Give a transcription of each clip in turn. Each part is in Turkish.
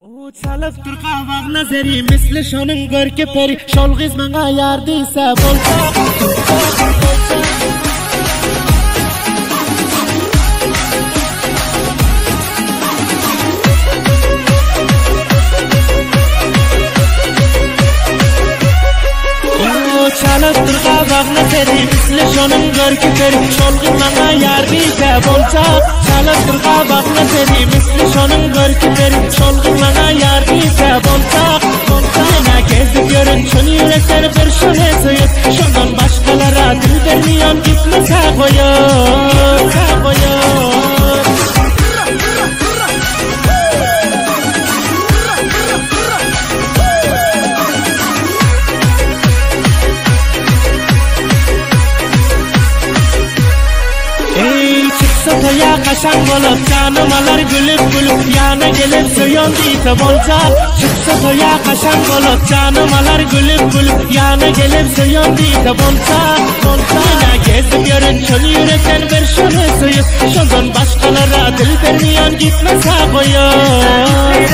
O çalıp turqavaq nazari misli şonun görke peri şolg'iz manga yar deysa bo'lsa çalıp turqavaq nazari misli şonun görke peri şolg'iz manga yar deysa bo'lsa çalıp turqavaq nazari misli şonun görke peri şolg'iz manga yar deysa bo'lsa yana kezib görün şunu yürekten bir şöyle soyup şundan başkalara dil vermiyon gitmese koyup Toya kaşan bolup canımalar gülüp gülüp yana gelip söyon deyse bolsa çıksa toya kaşan bolup canımalar gülüp gülüp yana gelip söyon deyse bolsa yana gezip görün çöl yürekten bir şunu soyup şundan başkalara dil vermiyon gitmese koyup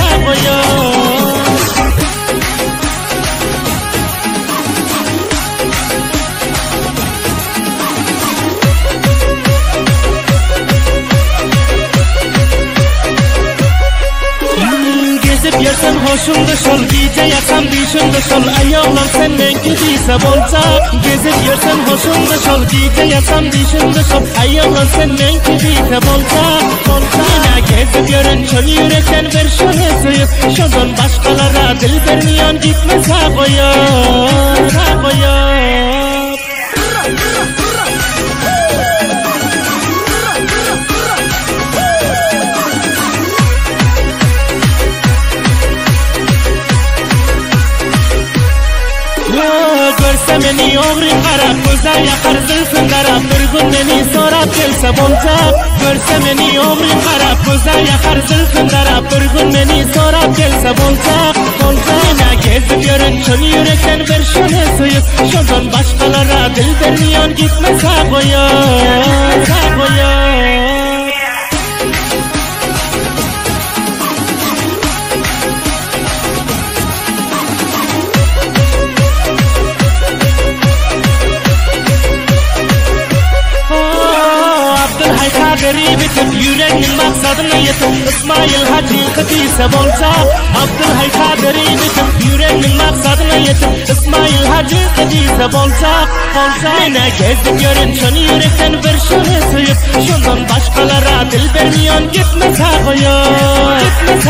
Yersen hoşumda şol, gece yaksam dişimde şol Ayağlar senden gidiyse bolsa Gezip yersen hoşumda şol, gece yaksam dişimde şol Ayağlar senden gidiyse bolsa Yine gezip görün çöl yürekten bir şöyle soyup Şundan başkalara dil vermiyon gitmese koyup Görse meni oğrin qarab, ko'za yaqar zilfin qarab Bir gün meni so'rab kelsa bo'lsa Görse meni oğrin qarab, ko'za yaqar zilfin qarab Bir gün meni so'rab kelsa bo'lsa Yana gezib görün çöl yürekten bir şöyle soyup Şundan başkalara dil vermiyon gitmese koyup Garip etip yüreğin maksadına yetip İsmail Hacı kıtıysa bolsa Abdülhay garip etip yüreğin maksadına yetip İsmail Hacı kıtıysa bolsa Yine gezip görün şunu yürekten bir şöyle soyup Şundan başkalara dil vermiyon gitmese koyup